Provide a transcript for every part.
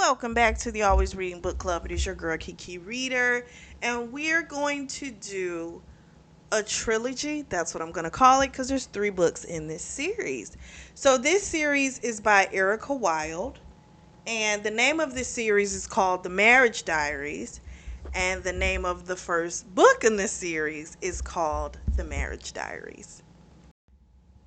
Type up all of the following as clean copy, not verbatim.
Welcome back to the Always Reading Book Club. It is your girl Kiki Reader, and we're going to do a trilogy. That's what I'm going to call it because there's 3 books in this series. So this series is by Erika Wilde, and the name of this series is called The Marriage Diaries, and the name of the first book in this series is called The Marriage Diaries.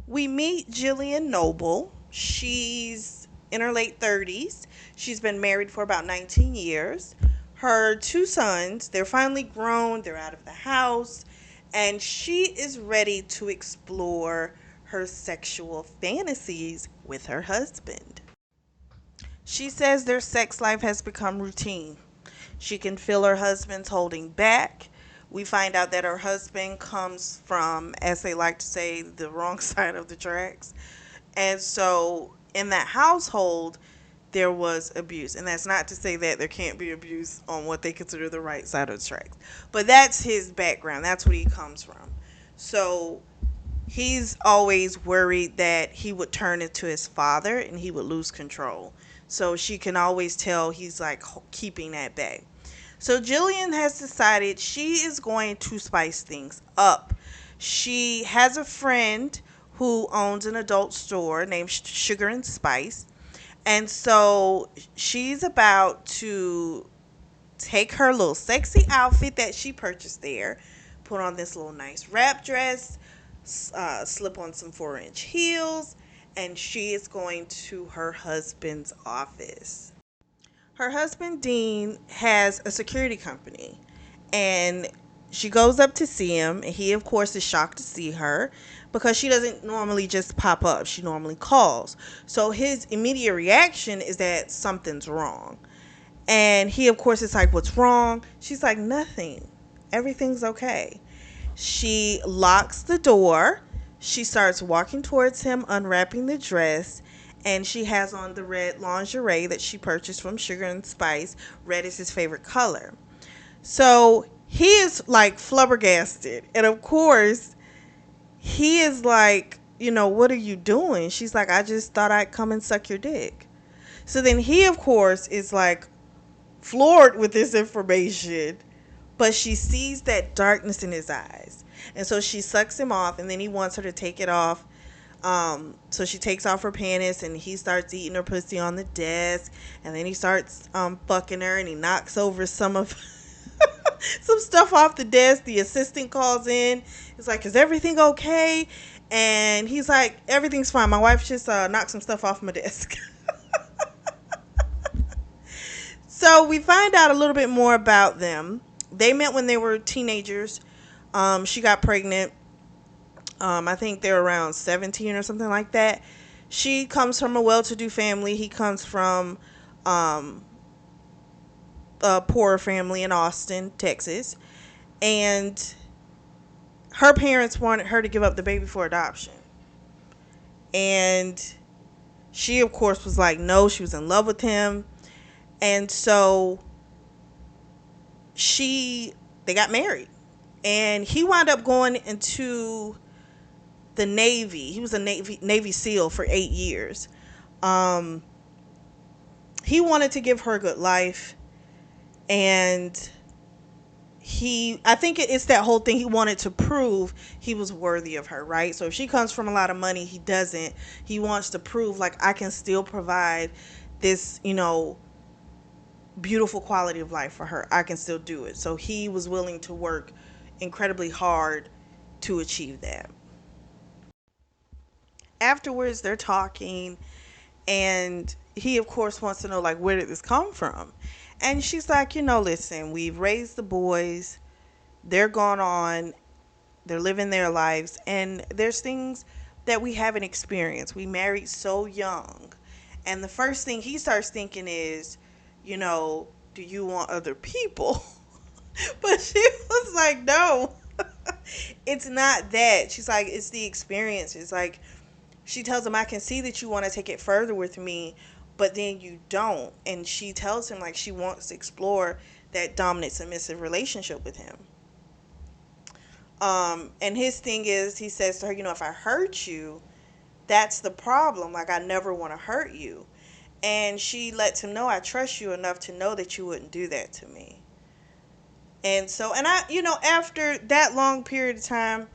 We meet Jillian Noble. She's in her late 30s. She's been married for about 19 years. Her 2 sons, they're finally grown, they're out of the house, and she is ready to explore her sexual fantasies with her husband. She says their sex life has become routine. She can feel her husband's holding back. We find out that her husband comes from, as they like to say, the wrong side of the tracks. And so in that household, there was abuse. And that's not to say that there can't be abuse on what they consider the right side of the tracks. But that's his background. That's where he comes from. So he's always worried that he would turn into his father and he would lose control. So she can always tell he's like keeping that back. So Jillian has decided she is going to spice things up. She has a friend who owns an adult store named Sugar and Spice. And so she's about to take her little sexy outfit that she purchased there, put on this little nice wrap dress, slip on some 4-inch heels, and she is going to her husband's office. Her husband, Dean, has a security company, and she goes up to see him, and he, of course, is shocked to see her because she doesn't normally just pop up. She normally calls. So his immediate reaction is that something's wrong. And he, of course, is like, "What's wrong?" She's like, "Nothing. Everything's okay." She locks the door. She starts walking towards him, unwrapping the dress, and she has on the red lingerie that she purchased from Sugar and Spice. Red is his favorite color. So he is like flabbergasted. And of course, he is like, "What are you doing?" She's like, "I just thought I'd come and suck your dick." So then he, of course, is like floored with this information, but she sees that darkness in his eyes. And so she sucks him off, and then he wants her to take it off. So she takes off her panties, and he starts eating her pussy on the desk. And then he starts fucking her, and he knocks over some of some stuff off the desk. The assistant calls in. It's like, "Is everything okay?" And he's like, "Everything's fine. My wife just knocked some stuff off my desk." So we find out a little bit more about them. They met when they were teenagers. She got pregnant. I think they're around 17 or something like that. She comes from a well-to-do family. He comes from um, a poorer family in Austin, Texas. And her parents wanted her to give up the baby for adoption. And she, of course, was like, no. She was in love with him. And so they got married. And he wound up going into the Navy. He was a Navy SEAL for 8 years. Um, he wanted to give her a good life, and I think it's that whole thing. He wanted to prove he was worthy of her, right? So if she comes from a lot of money, he doesn't. He wants to prove, like, I can still provide this, beautiful quality of life for her. I can still do it. So he was willing to work incredibly hard to achieve that. Afterwards, they're talking, and he, of course, wants to know, like, where did this come from? And she's like, "Listen, we've raised the boys. They're gone on. They're living their lives, and there's things that we haven't experienced. We married so young." And the first thing he starts thinking is, "Do you want other people?" But she was like, "No." It's not that. She's like, "It's the experience." It's like, she tells him, "I can see that you want to take it further with me, but then you don't." And she tells him, like, she wants to explore that dominant submissive relationship with him. And his thing is, he says to her, "If I hurt you, that's the problem. Like, I never want to hurt you." And she lets him know, I trust you enough to know that you wouldn't do that to me. And so, and I, after that long period of time,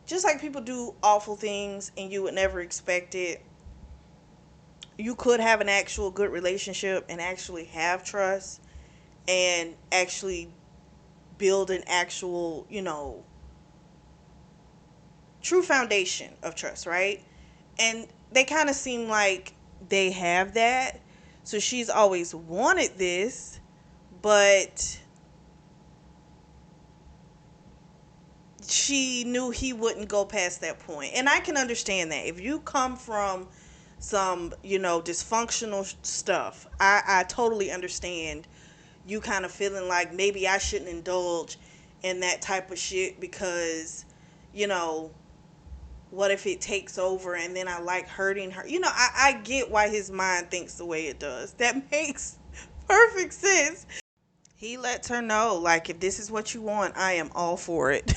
just like people do awful things and you would never expect it, you could have an actual good relationship and actually have trust and actually build an actual, true foundation of trust, right? And they kind of seem like they have that. So she's always wanted this, but she knew he wouldn't go past that point. And I can understand that. If you come from some, dysfunctional stuff, I totally understand you kind of feeling like maybe I shouldn't indulge in that type of shit because, you know, what if it takes over and then I like hurting her? I get why his mind thinks the way it does. That makes perfect sense. He lets her know, like, if this is what you want, I am all for it.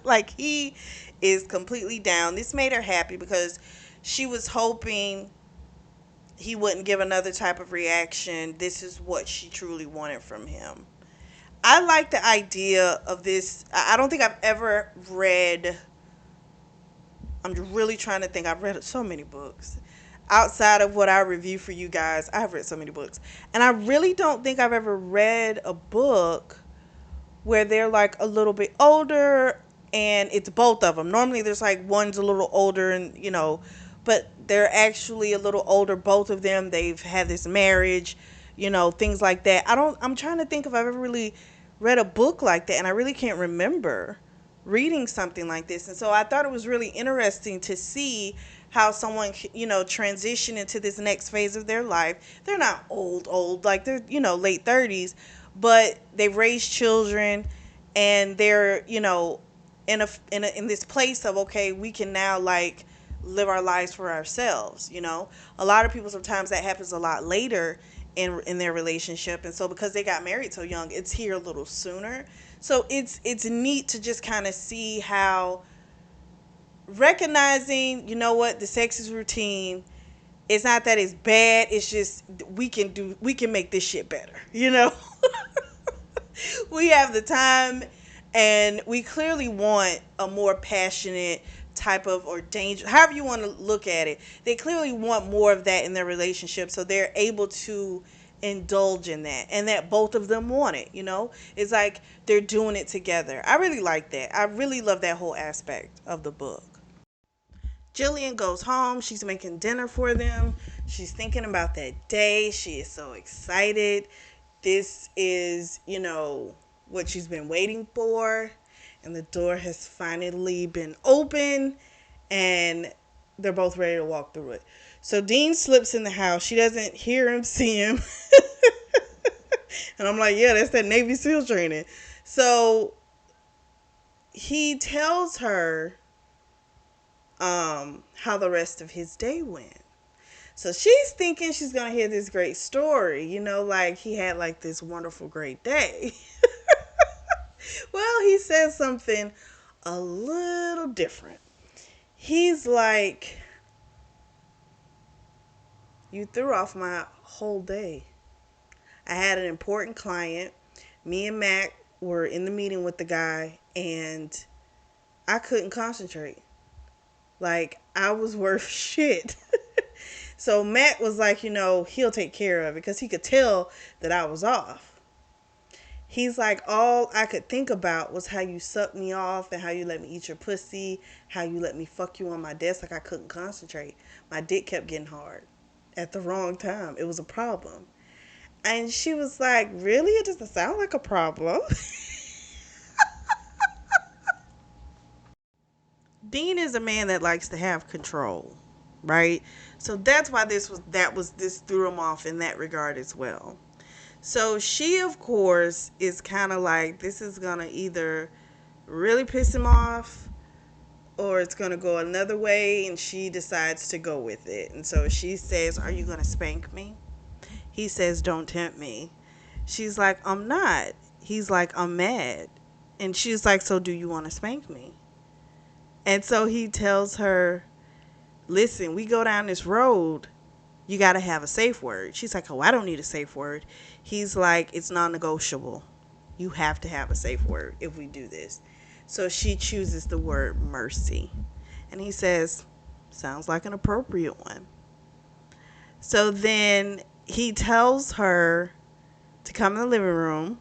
Like, he is completely down. This made her happy because she was hoping he wouldn't give another type of reaction. This is what she truly wanted from him. I like the idea of this. I don't think I've ever read. I'm really trying to think. I've read so many books. Outside of what I review for you guys, I've read so many books. And I really don't think I've ever read a book where they're like a little bit older and it's both of them. Normally there's like one's a little older and, but they're actually a little older, both of them. They've had this marriage, things like that. I'm trying to think if I've ever really read a book like that, and I really can't remember reading something like this. And so I thought it was really interesting to see how someone, transition into this next phase of their life. They're not old, like they're, late 30s, but they've raised children and they're, in this place of, okay, we can now like live our lives for ourselves. A lot of people, sometimes that happens a lot later in their relationship, and so because they got married so young, it's here a little sooner. So it's neat to just kind of see how recognizing, what, the sex is routine. It's not that it's bad, it's just we can make this shit better. We have the time, and we clearly want a more passionate type of, or danger, however you want to look at it. They clearly want more of that in their relationship, so they're able to indulge in that, and that both of them want it. It's like they're doing it together. I really like that. I really love that whole aspect of the book. Jillian goes home. She's making dinner for them. She's thinking about that day. She is so excited. This is, what she's been waiting for. And the door has finally been opened. And they're both ready to walk through it. So Dean slips in the house. She doesn't hear him, see him. And I'm like, yeah, that's that Navy SEAL training. So he tells her how the rest of his day went. So she's thinking she's going to hear this great story, like he had like this wonderful, great day. Well, he says something a little different. He's like, you threw off my whole day. I had an important client. Me and Mac were in the meeting with the guy, and I couldn't concentrate. Like, I was worth shit. So Matt was like, he'll take care of it, because he could tell that I was off. He's like, all I could think about was how you sucked me off and how you let me eat your pussy, how you let me fuck you on my desk. Like, I couldn't concentrate. My dick kept getting hard at the wrong time. It was a problem. And she was like, really? It doesn't sound like a problem. Dean is a man that likes to have control, right? So that's why this threw him off in that regard as well. So she, of course, is kind of like, this is going to either really piss him off or it's going to go another way, and she decides to go with it. And so she says, are you going to spank me? He says, don't tempt me. She's like, I'm not. He's like, I'm mad. And she's like, so do you want to spank me? And so he tells her, listen, we go down this road You got to have a safe word. She's like, oh, I don't need a safe word. He's like, it's non-negotiable. You have to have a safe word if we do this. So she chooses the word mercy. And he says, sounds like an appropriate one. So then he tells her to come in the living room,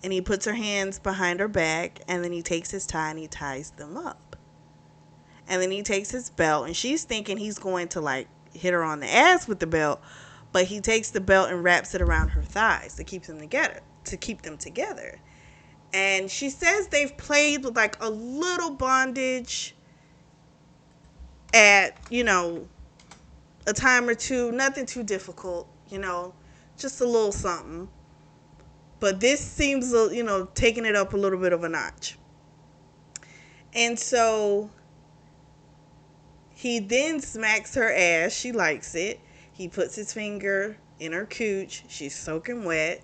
and he puts her hands behind her back, and then he takes his tie and he ties them up. And then he takes his belt, and she's thinking he's going to like hit her on the ass with the belt, but he takes the belt and wraps it around her thighs to keep them together. And she says they've played with like a little bondage at, a time or two, nothing too difficult, just a little something. But this seems, taking it up a little bit of a notch. And so he then smacks her ass. She likes it. He puts his finger in her cooch. She's soaking wet.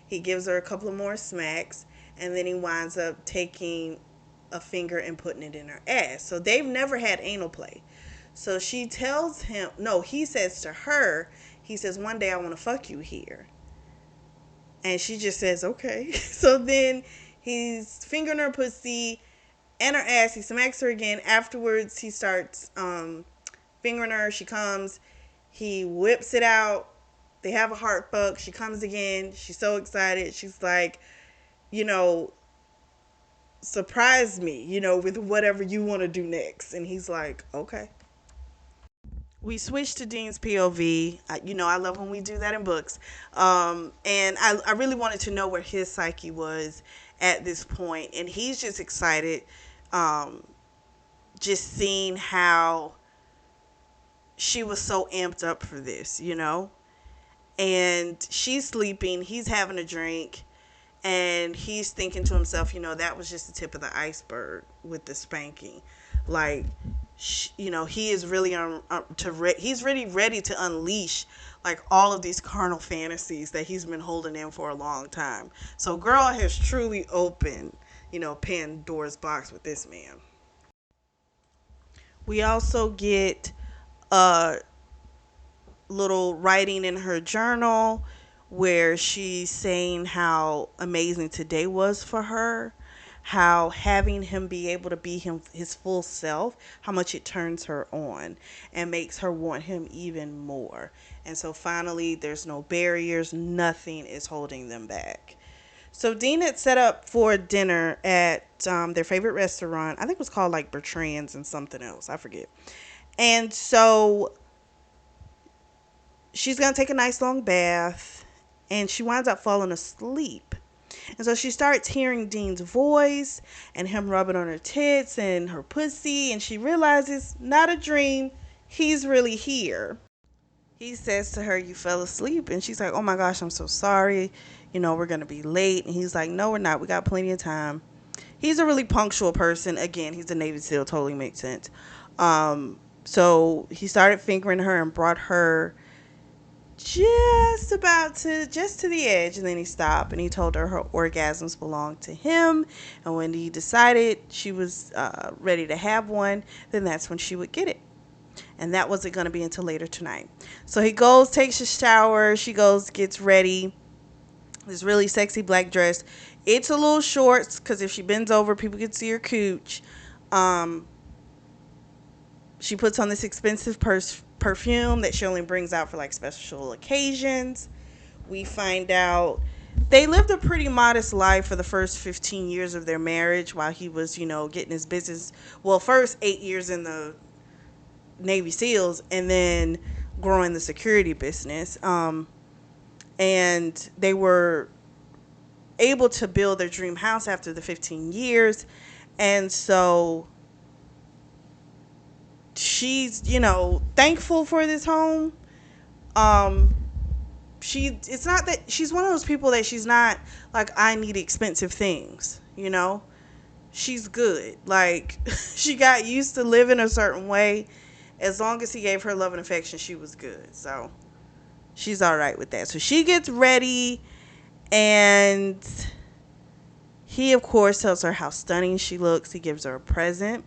He gives her a couple of more smacks. And then he winds up taking a finger and putting it in her ass. So they've never had anal play. So she tells him, no, he says to her, he says, one day I want to fuck you here. And she just says, okay. So then he's fingering her pussy and her ass. He smacks her again. Afterwards, he starts fingering her. She comes. He whips it out. They have a heart fuck. She comes again. She's so excited. She's like, surprise me, with whatever you want to do next. And he's like, okay. We switch to Dean's POV. I love when we do that in books. And I really wanted to know where his psyche was at this point. And he's just excited, just seeing how she was so amped up for this, And she's sleeping. He's having a drink. And he's thinking to himself, that was just the tip of the iceberg with the spanking. Like, he is really he's really ready to unleash like all of these carnal fantasies that he's been holding in for a long time. So girl has truly opened, Pandora's box with this man. We also get a little writing in her journal where she's saying how amazing today was for her, how having him be able to be his full self, how much it turns her on and makes her want him even more. And so finally, there's no barriers, nothing is holding them back. So Dean had set up for dinner at their favorite restaurant. I think it was called like Bertrand's and something else. I forget. And so she's going to take a nice long bath, and she winds up falling asleep. And so she starts hearing Dean's voice and him rubbing on her tits and her pussy, and she realizes, not a dream, he's really here. He says to her, you fell asleep. And she's like, oh my gosh, I'm so sorry. We're going to be late. And he's like, no, we're not. We got plenty of time. He's a really punctual person. Again, he's a Navy SEAL. Totally makes sense. So he started fingering her and brought her just to the edge, and then he stopped and he told her orgasms belonged to him, and when he decided she was ready to have one, then that's when she would get it, and that wasn't going to be until later tonight. So he goes, takes a shower, she goes, gets ready, this really sexy black dress. It's a little short because if she bends over, people can see her cooch. She puts on this expensive perfume that she only brings out for like special occasions. We find out they lived a pretty modest life for the first 15 years of their marriage while he was, getting his business. Well, first 8 years in the Navy SEALs and then growing the security business. And they were able to build their dream house after the 15 years. And so she's, thankful for this home. It's not that she's one of those people that she's not like, I need expensive things, she's good. Like, she got used to living a certain way. As long as he gave her love and affection, she was good. So she's all right with that. So she gets ready, and he, of course, tells her how stunning she looks. He gives her a present.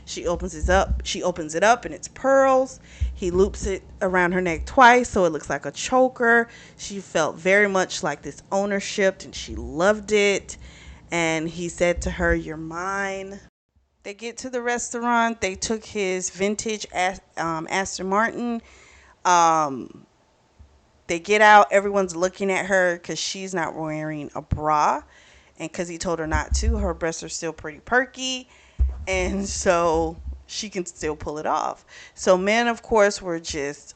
She opens it up and it's pearls. He loops it around her neck twice so it looks like a choker. She felt very much like this ownership and she loved it. And he said to her, "You're mine." They get to the restaurant. They took his vintage Aston Martin. Um, they get out. Everyone's looking at her because she's not wearing a bra. And because he told her not to, her breasts are still pretty perky. And so she can still pull it off. So men, of course, were just,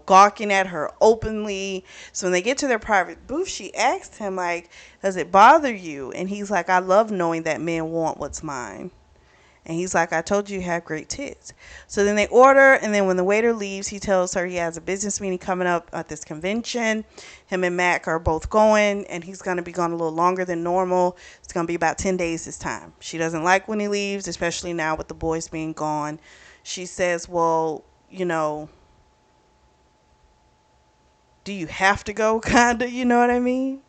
gawking at her openly. So when they get to their private booth, she asked him, like, "Does it bother you?" And he's like, "I love knowing that men want what's mine." And he's like, "I told you have great tits." So then they order, and then when the waiter leaves, he tells her he has a business meeting coming up at this convention. Him and Mac are both going, and he's going to be gone a little longer than normal. It's going to be about 10 days this time. She doesn't like when he leaves, especially now with the boys being gone. She says, "Well, do you have to go?" Kind of, you know what I mean?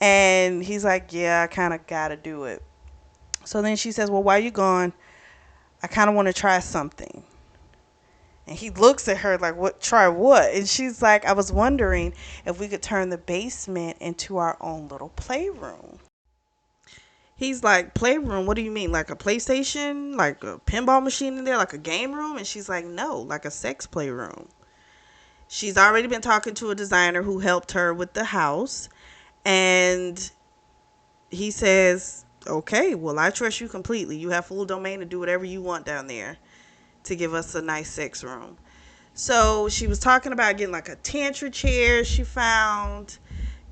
And he's like, "Yeah, I kind of got to do it." So then she says, "Well, why are you gone? I kind of want to try something." And he looks at her like, "What? Try what?" And she's like, "I was wondering if we could turn the basement into our own little playroom." He's like, "Playroom? What do you mean? Like a PlayStation? Like a pinball machine in there? Like a game room?" And she's like, "No, like a sex playroom." She's already been talking to a designer who helped her with the house. And he says, "Okay, well, I trust you completely. You have full domain to do whatever you want down there to give us a nice sex room." So she was talking about getting like a tantra chair she found,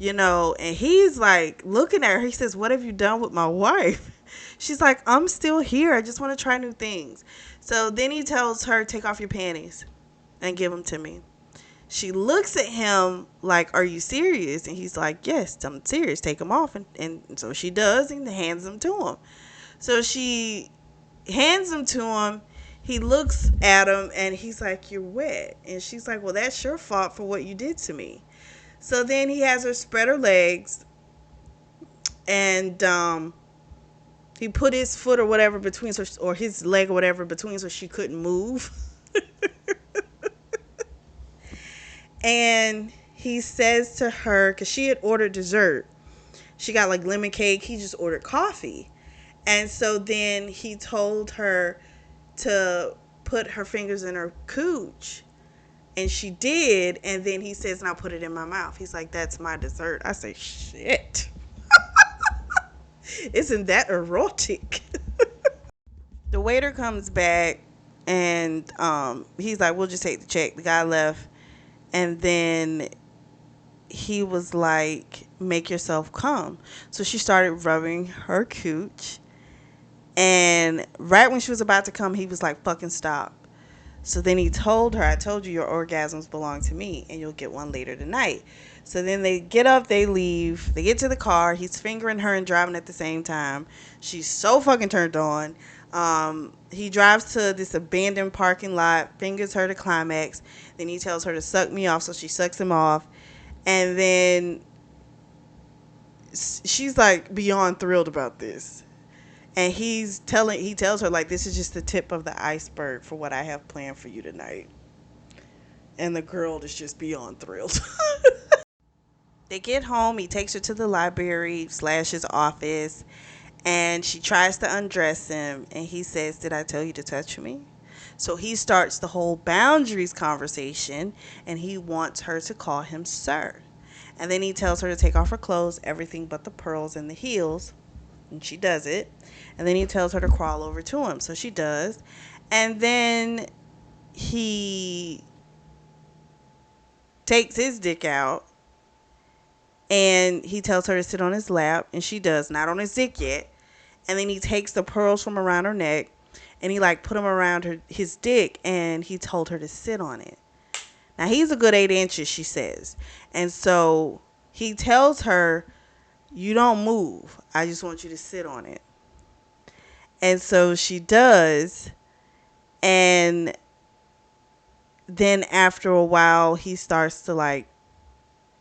and he's like looking at her. He says, "What have you done with my wife?" She's like, "I'm still here. I just want to try new things." So then he tells her, "Take off your panties and give them to me." She looks at him like, "Are you serious?" And he's like, "Yes, I'm serious. Take them off." And so she does and hands them to him. So she hands them to him. He looks at him and he's like, "You're wet." And she's like, "Well, that's your fault for what you did to me." So then he has her spread her legs, and he put his foot or whatever between her, or his leg or whatever between, so she couldn't move. And he says to her, because she had ordered dessert, she got like lemon cake. He just ordered coffee. And so then he told her to put her fingers in her cooch. And she did. And then he says, "Now put it in my mouth." He's like, "That's my dessert." I say, "Shit. Isn't that erotic?" The waiter comes back and he's like, "We'll just take the check." The guy left. And then he was like, "Make yourself come." So she started rubbing her cooch. And right when she was about to come, he was like, "Fucking stop." So then he told her, "I told you your orgasms belong to me and you'll get one later tonight." So then they get up, they leave, they get to the car. He's fingering her and driving at the same time. She's so fucking turned on. He drives to this abandoned parking lot, fingers her to climax. Then he tells her to suck me off, so she sucks him off. And then she's like beyond thrilled about this. And he tells her, like, "This is just the tip of the iceberg for what I have planned for you tonight." And the girl is just beyond thrilled. They get home. He takes her to the library / his office. And she tries to undress him. And he says, "Did I tell you to touch me?" So he starts the whole boundaries conversation. And he wants her to call him sir. And then he tells her to take off her clothes, everything but the pearls and the heels. And she does it. And then he tells her to crawl over to him. So she does. And then he takes his dick out. And he tells her to sit on his lap. And she does. Not on his dick yet. And then he takes the pearls from around her neck. And he like put them around his dick. And he told her to sit on it. Now he's a good 8 inches, she says. And so he tells her, "You don't move. I just want you to sit on it." And so she does. And then after a while, he starts to like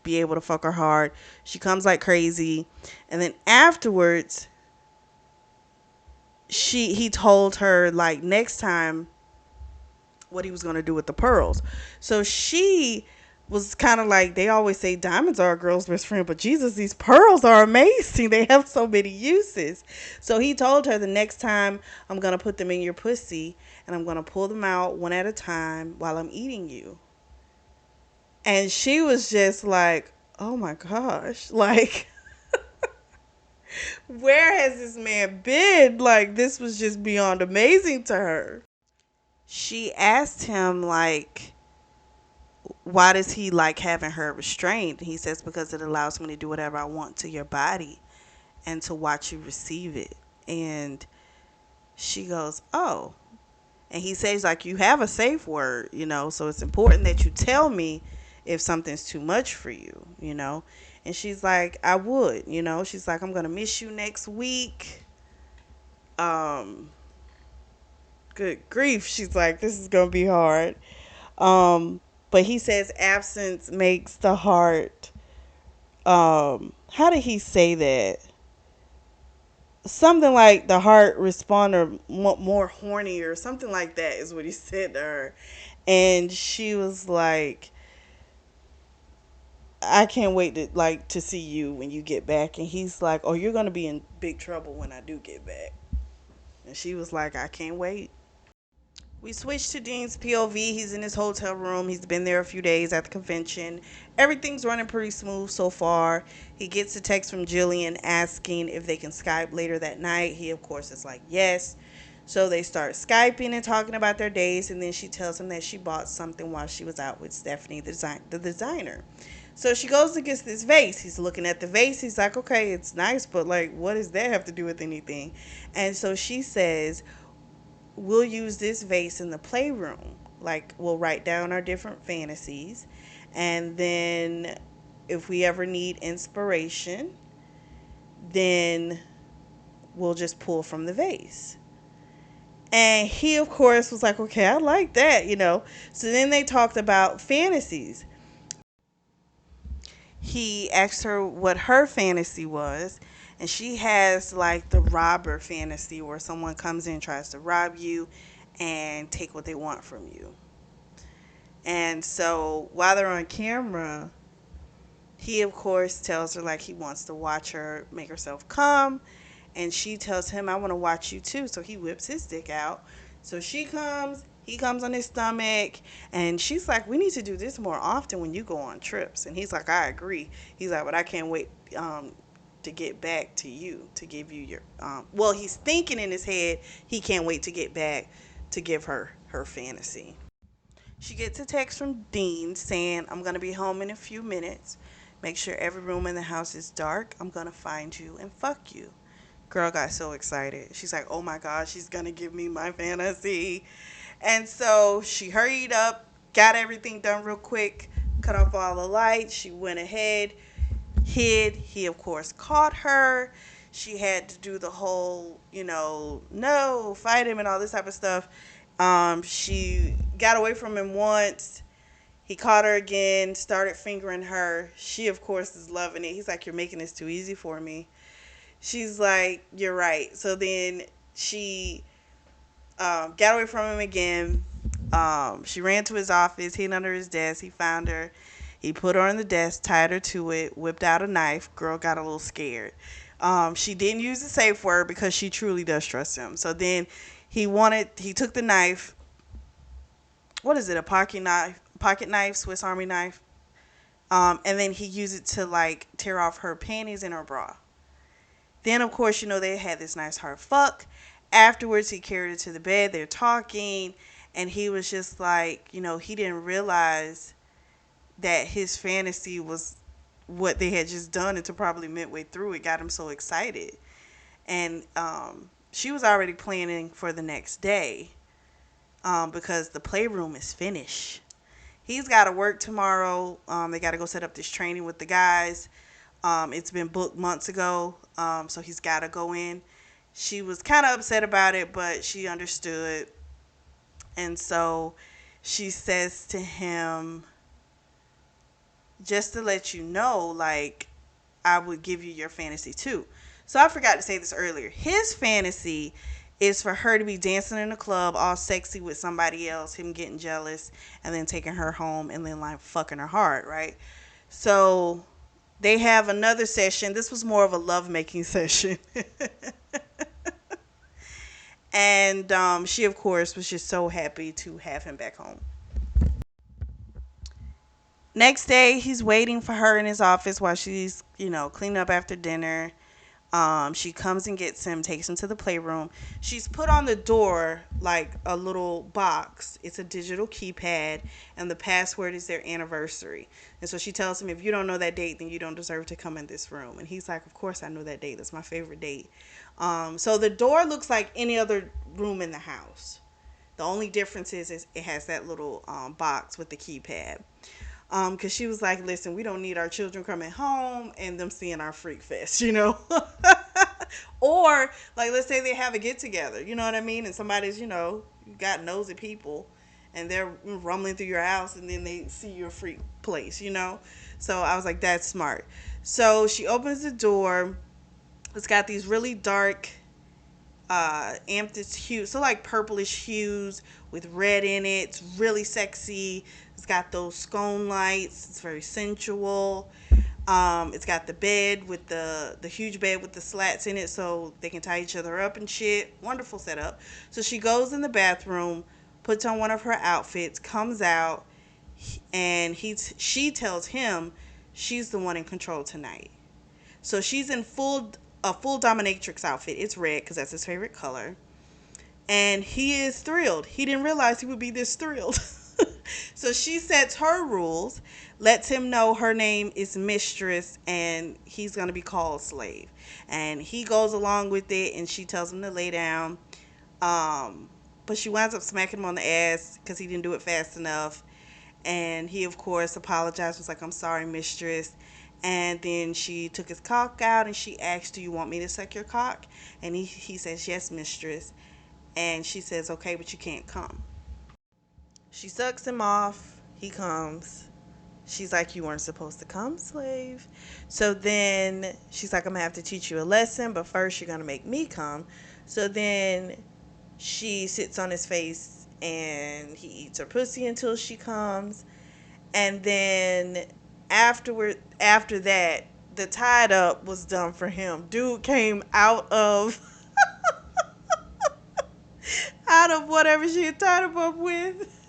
be able to fuck her hard. She comes like crazy. And then afterwards, he told her like next time what he was going to do with the pearls. So she was kind of like, they always say diamonds are a girl's best friend, but Jesus, these pearls are amazing. They have so many uses. So he told her, the next time I'm going to put them in your pussy and I'm going to pull them out one at a time while I'm eating you. And she was just like, oh my gosh, like, where has this man been? Like, this was just beyond amazing to her. She asked him, like, why does he like having her restrained? He says, because it allows me to do whatever I want to your body and to watch you receive it. And she goes, oh. And he says, like, you have a safe word, you know, so it's important that you tell me if something's too much for you, you know. And she's like, I would, you know. She's like, I'm going to miss you next week. Um, Good grief. She's like, this is going to be hard. But he says absence makes the heart. How did he say that? Something like the heart respond or more horny or something like that is what he said to her. And she was like, I can't wait to see you when you get back. And he's like, oh, you're gonna be in big trouble when I do get back. And she was like, I can't wait. We switch to Dean's POV. He's in his hotel room. He's been there a few days at the convention. Everything's running pretty smooth so far. He gets a text from Jillian asking if they can Skype later that night. He, of course, is like, yes. So they start Skyping and talking about their days. And then she tells him that she bought something while she was out with Stephanie, the designer. So she goes to get this vase. He's looking at the vase. He's like, okay, it's nice, but like, what does that have to do with anything? And so she says, we'll use this vase in the playroom. Like, we'll write down our different fantasies. And then if we ever need inspiration, then we'll just pull from the vase. And he, of course, was like, okay, I like that, you know. So then they talked about fantasies. He asked her what her fantasy was. And she has like the robber fantasy where someone comes in and tries to rob you and take what they want from you. And so while they're on camera, he of course tells her like he wants to watch her make herself come. And she tells him, I want to watch you too. So he whips his dick out. So she comes, he comes on his stomach, and she's like, we need to do this more often when you go on trips. And he's like, I agree. He's like, but I can't wait to get back to you, to give you your, well, he's thinking in his head, he can't wait to get back to give her her fantasy. She gets a text from Dean saying, I'm going to be home in a few minutes. Make sure every room in the house is dark. I'm going to find you and fuck you. Girl got so excited. She's like, oh my gosh, she's going to give me my fantasy. And so she hurried up, got everything done real quick, cut off all the lights. She went ahead, hid. He, of course, caught her. She had to do the whole, you know, no, fight him and all this type of stuff. She got away from him once. He caught her again, started fingering her. She, of course, is loving it. He's like, you're making this too easy for me. She's like, you're right. So then she got away from him again. She ran to his office, hid under his desk. He found her. He put her on the desk, tied her to it, whipped out a knife. Girl got a little scared. She didn't use the safe word because she truly does trust him. So then he took the knife. What is it? A pocket knife, Swiss Army knife. And then he used it to like tear off her panties and her bra. Then, of course, you know, they had this nice hard fuck. Afterwards, he carried her to the bed. They're talking. And he was just like, you know, he didn't realize that his fantasy was what they had just done until probably midway through. It got him so excited. And she was already planning for the next day because the playroom is finished. He's got to work tomorrow. They got to go set up this training with the guys. It's been booked months ago, so he's got to go in. She was kind of upset about it, but she understood. And so she says to him, just to let you know, like, I would give you your fantasy too. So I forgot to say this earlier. His fantasy is for her to be dancing in the club all sexy with somebody else, him getting jealous, and then taking her home and then like fucking her hard, right? So they have another session. This was more of a lovemaking session. And she, of course, was just so happy to have him back home. Next day, he's waiting for her in his office while she's, cleaning up after dinner. She comes and gets him, takes him to the playroom. She's put on the door like a little box. It's a digital keypad, and the password is their anniversary. And so she tells him, if you don't know that date, then you don't deserve to come in this room. And he's like, of course I know that date. That's my favorite date. So the door looks like any other room in the house. The only difference is it has that little box with the keypad. Because she was like, listen, we don't need our children coming home and them seeing our freak fest, Or, like, let's say they have a get together, you know what I mean? And somebody's, you got nosy people and they're rumbling through your house and then they see your freak place. So I was like, that's smart. So she opens the door. It's got these really dark amethyst hues, so like purplish hues with red in it. It's really sexy. It's got those scone lights. It's very sensual. It's got the bed with the huge bed with the slats in it so they can tie each other up and shit. Wonderful setup. So she goes in the bathroom, puts on one of her outfits, comes out, and she tells him she's the one in control tonight. So she's in a full dominatrix outfit. It's red because that's his favorite color. And he is thrilled. He didn't realize he would be this thrilled. So she sets her rules, lets him know her name is Mistress, and he's going to be called Slave. And he goes along with it, and she tells him to lay down. But she winds up smacking him on the ass because he didn't do it fast enough. And he, of course, apologized, was like, I'm sorry, Mistress. And then she took his cock out and she asked, do you want me to suck your cock? And he says, yes, Mistress. And she says, okay, but you can't come. She sucks him off. He comes. She's like, you weren't supposed to come, Slave. So then she's like, I'm going to have to teach you a lesson, but first you're going to make me come. So then she sits on his face and he eats her pussy until she comes. And then after that, the tied up was done for him. Dude came out of whatever she had tied him up with.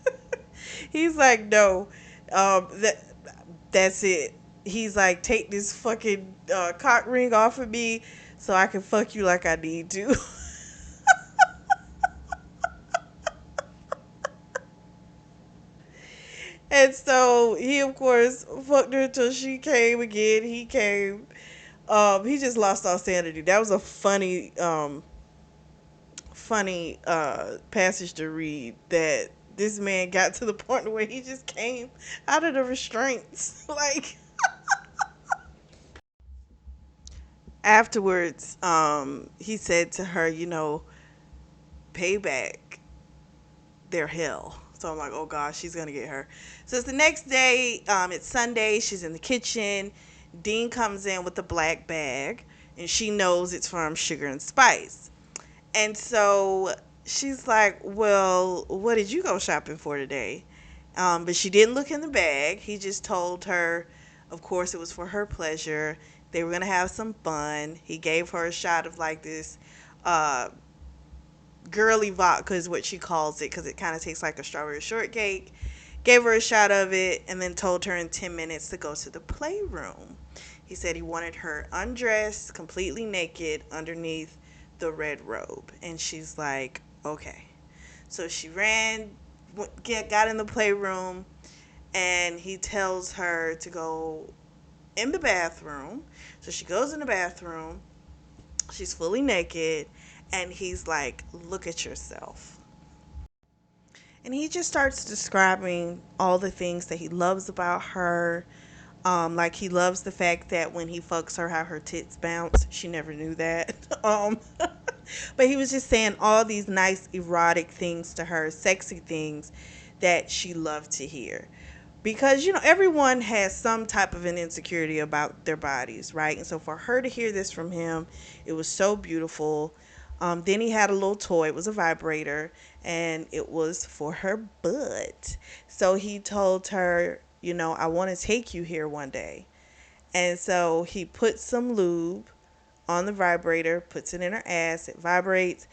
He's like, no, that's it. He's like, take this fucking cock ring off of me so I can fuck you like I need to. And so he, of course, fucked her until she came again. He came. He just lost all sanity. That was a funny passage to read. That this man got to the point where he just came out of the restraints. Like afterwards, he said to her, payback, their hell. So I'm like, oh gosh, she's gonna get her. So it's the next day. It's Sunday. She's in the kitchen. Dean comes in with a black bag, and she knows it's from Sugar and Spice. And so she's like, well, what did you go shopping for today? But she didn't look in the bag. He just told her, of course, it was for her pleasure. They were gonna have some fun. He gave her a shot of like this uh, girly vodka is what she calls it because it kind of tastes like a strawberry shortcake. Gave her a shot of it and then told her in 10 minutes to go to the playroom. He said he wanted her undressed, completely naked underneath the red robe. And she's like, okay. So she ran, got in the playroom, and he tells her to go in the bathroom. So she goes in the bathroom. She's fully naked. And he's like, look at yourself. And he just starts describing all the things that he loves about her. Like he loves the fact that when he fucks her, how her tits bounce. She never knew that. But he was just saying all these nice erotic things to her, sexy things that she loved to hear. Because, everyone has some type of an insecurity about their bodies, right? And so for her to hear this from him, it was so beautiful. Then he had a little toy. It was a vibrator, and it was for her butt. So he told her, I want to take you here one day. And so he put some lube on the vibrator, puts it in her ass. It vibrates.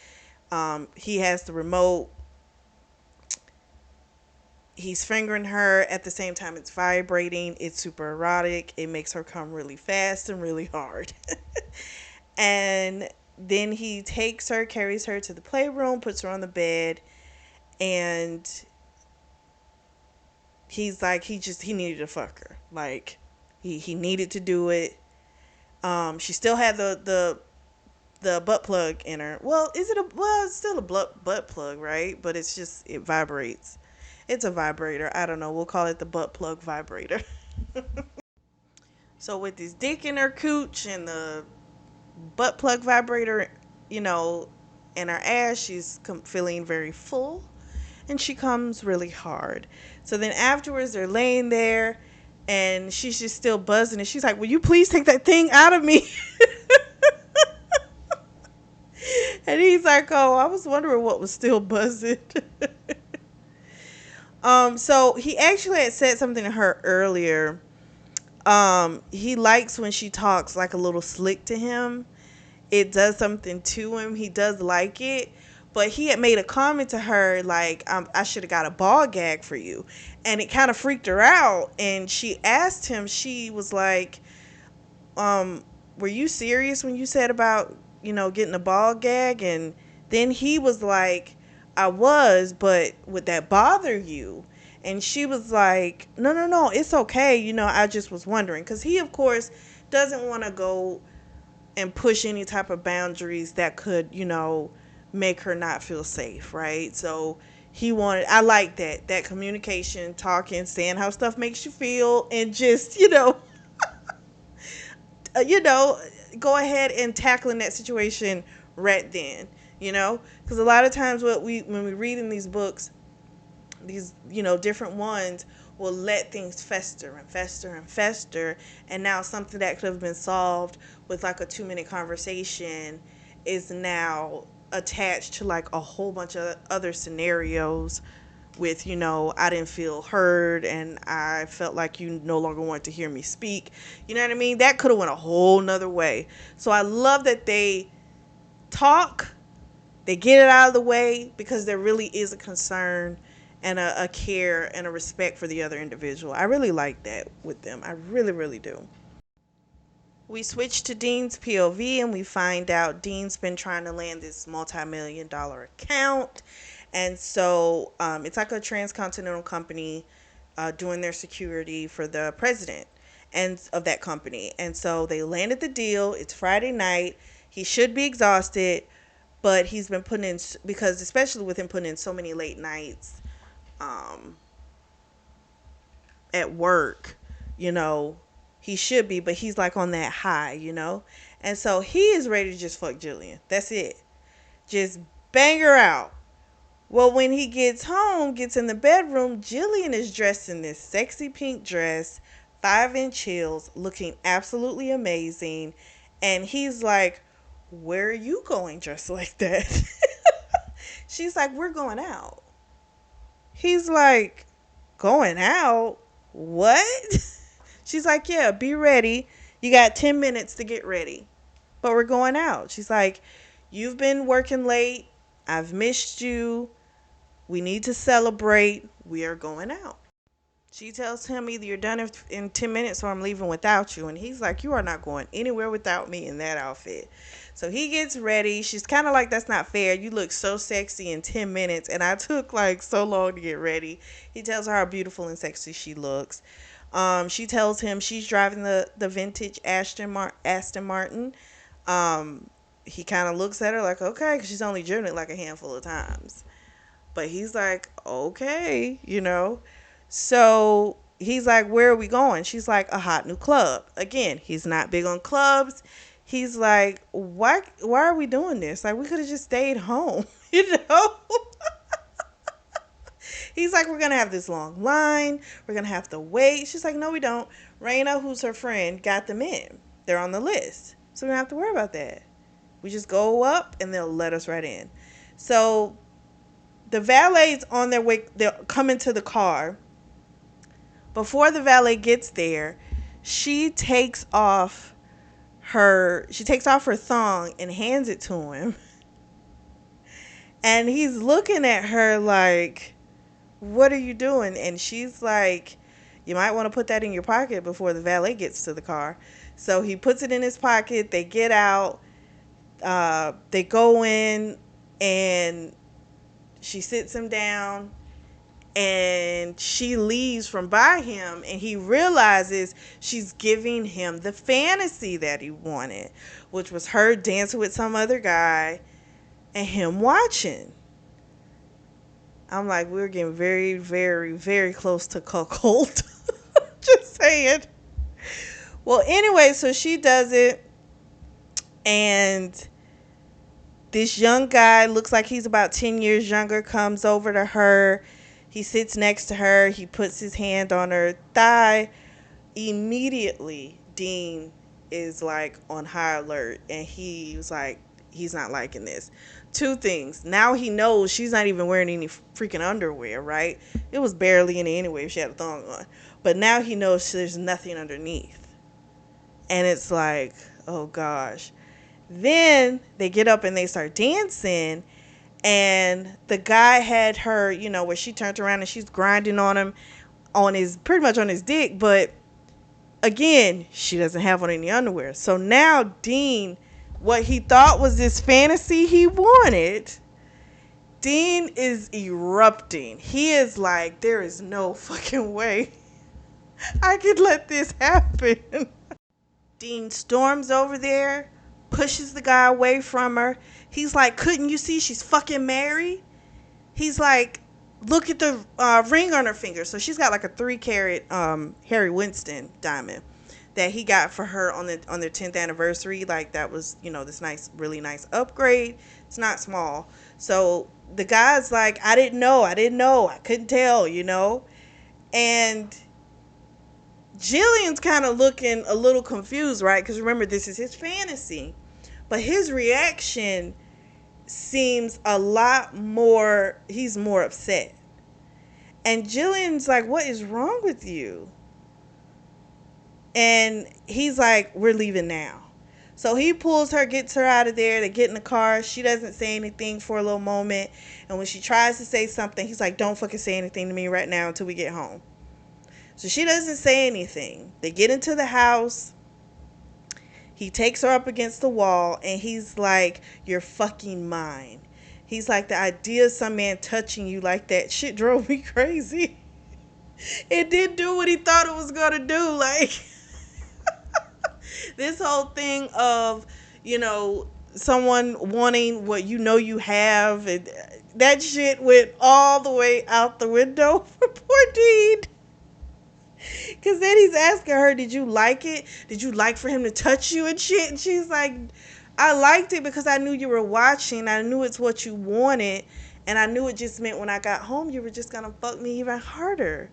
He has the remote. He's fingering her at the same time it's vibrating. It's super erotic. It makes her come really fast and really hard. And then he takes her, carries her to the playroom, puts her on the bed, and he's like, he needed to fuck her. Like, he needed to do it. She still had the butt plug in her. Well, it's still a butt plug, right? But it vibrates. It's a vibrator. I don't know. We'll call it the butt plug vibrator. So with this dick in her cooch and the butt plug vibrator, in her ass, she's feeling very full, and she comes really hard. So then afterwards, they're laying there, and she's just still buzzing, and she's like, "Will you please take that thing out of me?" And he's like, "Oh, I was wondering what was still buzzing." So he actually had said something to her earlier. He likes when she talks like a little slick to him. It does something to him. He does like it. But he had made a comment to her like, I should have got a ball gag for you. And it kind of freaked her out. And she asked him, she was like, were you serious when you said about, getting a ball gag? And then he was like, I was, but would that bother you? And she was like, no, no, no, it's okay. I just was wondering. Because he, of course, doesn't want to go and push any type of boundaries that could, make her not feel safe, right? So I like that communication, talking, saying how stuff makes you feel, and just, you know, go ahead and tackling that situation right then, because a lot of times when we read in these books, these different ones will let things fester and fester and fester, and now something that could have been solved with like a 2-minute conversation is now attached to like a whole bunch of other scenarios with, I didn't feel heard and I felt like you no longer wanted to hear me speak. You know what I mean? That could have went a whole nother way. So I love that they talk, they get it out of the way, because there really is a concern and a care and a respect for the other individual. I really like that with them. I really, really do. We switch to Dean's POV and we find out Dean's been trying to land this multi-million-dollar account. And so it's like a transcontinental company doing their security for the president and of that company. And so they landed the deal. It's Friday night. He should be exhausted, but he's been putting in, because especially with him putting in so many late nights um, at work, you know, he should be, but he's like on that high, and so he is ready to just fuck Jillian. That's it. Just bang her out. Well, when he gets home, gets in the bedroom, Jillian is dressed in this sexy pink dress, 5-inch heels, looking absolutely amazing, and he's like, where are you going dressed like that? She's like, we're going out. He's like, going out? What? She's like, yeah, be ready. You got 10 minutes to get ready. But we're going out. She's like, you've been working late. I've missed you. We need to celebrate. We are going out. She tells him, either you're done in 10 minutes or I'm leaving without you. And he's like, you are not going anywhere without me in that outfit. So he gets ready. She's kind of like, that's not fair. You look so sexy in 10 minutes. And I took like so long to get ready. He tells her how beautiful and sexy she looks. She tells him she's driving the vintage Aston Martin. He kind of looks at her like, okay, because she's only driven it like a handful of times. But he's like, okay, So he's like, where are we going? She's like, a hot new club. Again, he's not big on clubs. He's like, why are we doing this? Like, we could have just stayed home, He's like, we're going to have this long line. We're going to have to wait. She's like, no, we don't. Raina, who's her friend, got them in. They're on the list. So we don't have to worry about that. We just go up and they'll let us right in. So the valet's on their way. They're coming to the car. Before the valet gets there, she takes off her thong and hands it to him. And he's looking at her like, what are you doing? And she's like, you might want to put that in your pocket before the valet gets to the car. So he puts it in his pocket. They get out. They go in, and she sits him down, and she leaves from by him, and he realizes she's giving him the fantasy that he wanted, which was her dancing with some other guy and him watching. I'm like, we're getting very, very, very close to cuckold. Just saying. Well, anyway, so she does it, and this young guy, looks like he's about 10 years younger, comes over to her. He sits next to her. He puts his hand on her thigh. Immediately, Dean is like on high alert, and he was like, he's not liking this. Two things. Now he knows she's not even wearing any freaking underwear, right? It was barely any anyway if she had a thong on. But now he knows there's nothing underneath. And it's like, oh gosh. Then they get up and they start dancing, and the guy had her, where she turned around and she's grinding on him, on his, pretty much on his dick, but again, she doesn't have on any underwear. So now Dean, what he thought was this fantasy he wanted, Dean is erupting. He is like, there is no fucking way I could let this happen. Dean storms over there, pushes the guy away from her. He's like, couldn't you see she's fucking married? He's like, look at the ring on her finger. So she's got like a 3-carat Harry Winston diamond that he got for her on their 10th anniversary. Like, that was, this nice, really nice upgrade. It's not small. So the guy's like, I didn't know. I couldn't tell, And Jillian's kind of looking a little confused, right? Because remember, this is his fantasy. But his reaction seems a lot more, he's more upset. And Jillian's like, what is wrong with you? And he's like, we're leaving now. So he pulls her, gets her out of there. They get in the car. She doesn't say anything for a little moment. And when she tries to say something, he's like, don't fucking say anything to me right now until we get home. So she doesn't say anything. They get into the house. He takes her up against the wall, and he's like, you're fucking mine. He's like, the idea of some man touching you like that shit drove me crazy. It didn't do what he thought it was going to do. Like, this whole thing of, someone wanting what you have, and that shit went all the way out the window for poor Dean. Because then he's asking her, did you like it? Did you like for him to touch you and shit? And she's like, I liked it because I knew you were watching. I knew it's what you wanted. And I knew it just meant when I got home, you were just going to fuck me even harder.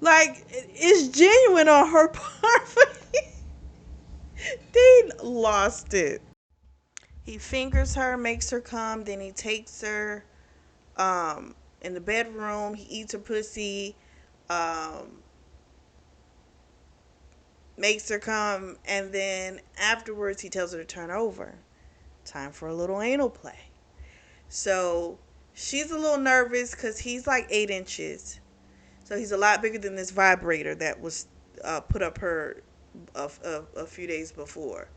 Like, it's genuine on her part. Dean lost it. He fingers her, makes her come. Then he takes her in the bedroom. He eats her pussy. Makes her come, and then afterwards he tells her to turn over. Time for a little anal play. So she's a little nervous because he's like 8 inches. So he's a lot bigger than this vibrator that was put up her a few days before.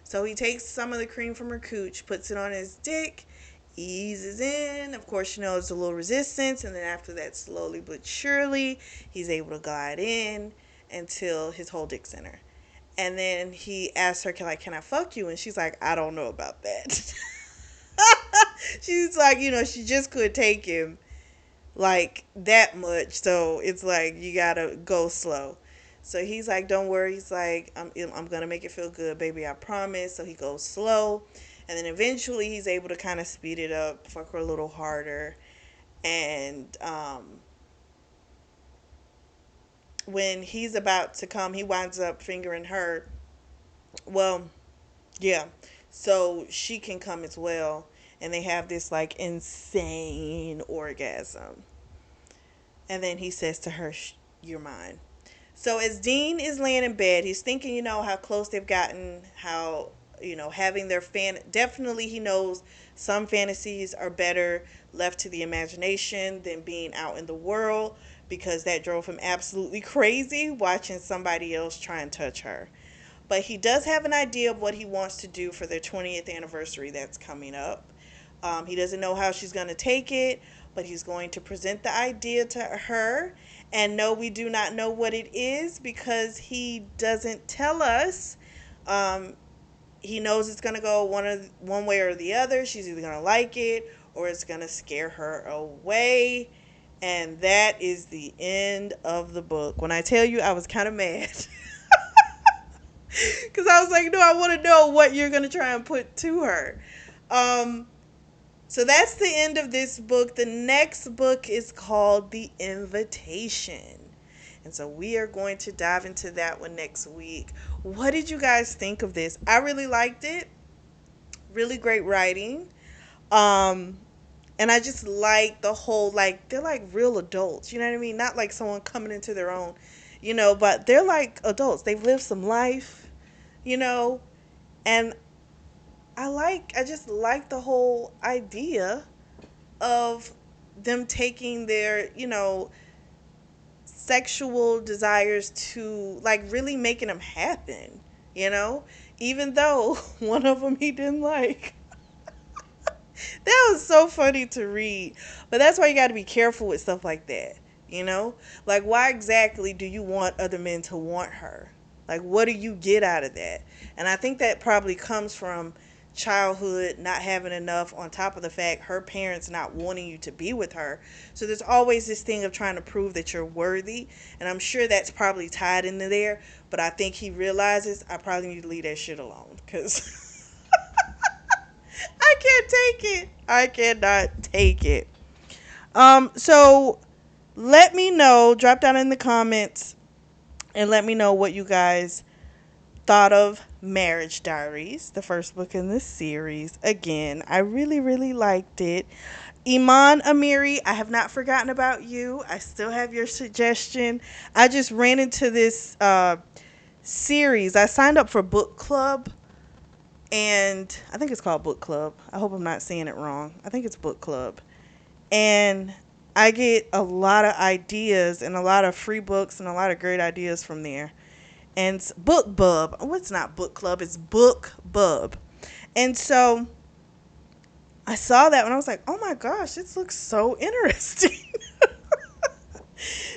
So he takes some of the cream from her cooch, puts it on his dick, eases in. Of course, there's a little resistance, and then after that, slowly but surely, he's able to glide in until his whole dick's in her. And then he asks her, can I fuck you? And she's like, I don't know about that. She's like, she just couldn't take him like that much. So it's like, you gotta go slow. So he's like, don't worry. He's like, I'm going to make it feel good, baby. I promise. So he goes slow. And then eventually he's able to kind of speed it up, fuck her a little harder. And when he's about to come, he winds up fingering her. Well, yeah. so she can come as well. And they have this like insane orgasm. And then he says to her, "You're mine." So as Dean is laying in bed, he's thinking, how close they've gotten, how, having their definitely he knows some fantasies are better left to the imagination than being out in the world, because that drove him absolutely crazy watching somebody else try and touch her. But he does have an idea of what he wants to do for their 20th anniversary that's coming up. He doesn't know how she's going to take it, but he's going to present the idea to her. And no, we do not know what it is because he doesn't tell us. Um, he knows it's going to go one way or the other. She's either going to like it or it's going to scare her away. And that is the end of the book. When I tell you, I was kind of mad. Because I was like, no, I want to know what you're going to try and put to her. Um, so that's the end of this book. The next book is called The Invitation. And so we are going to dive into that one next week. What did you guys think of this? I really liked it. Really great writing. Um, and I just like the whole, like, they're like real adults. You know what I mean? Not like someone coming into their own, but they're like adults. They've lived some life, you know, and I just like the whole idea of them taking their, sexual desires to like really making them happen, you know, even though one of them he didn't like. That was so funny to read. But that's why you got to be careful with stuff like that, you know? Like, why exactly do you want other men to want her? Like, what do you get out of that? And I think that probably comes from childhood, not having enough, on top of the fact her parents not wanting you to be with her. So there's always this thing of trying to prove that you're worthy. And I'm sure that's probably tied into there. But I think he realizes I probably need to leave that shit alone. Because I can't take it. I cannot take it. So let me know, drop down in the comments and let me know what you guys thought of Marriage Diaries, the first book in this series. Again, I really, really liked it. Iman Amiri, I have not forgotten about you. I still have your suggestion. I just ran into this series. I signed up for book club, and I think it's called book club. I hope I'm not saying it wrong. I think it's book club. And I get a lot of ideas and a lot of free books and a lot of great ideas from there. And it's book bub. Oh, it's not book club, it's book bub. And so I saw that and I was like, oh my gosh, this looks so interesting.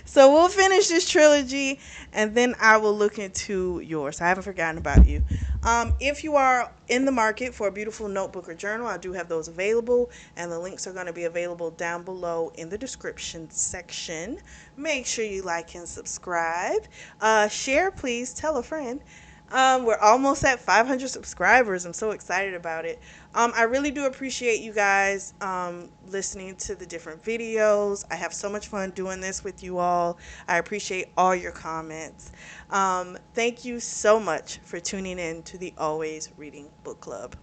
So we'll finish this trilogy and then I will look into yours. I haven't forgotten about you. If you are in the market for a beautiful notebook or journal, I do have those available, and the links are going to be available down below in the description section. Make sure you like and subscribe. Share, please. Tell a friend. We're almost at 500 subscribers. I'm so excited about it. I really do appreciate you guys listening to the different videos. I have so much fun doing this with you all. I appreciate all your comments. Thank you so much for tuning in to the Always Reading Book Club.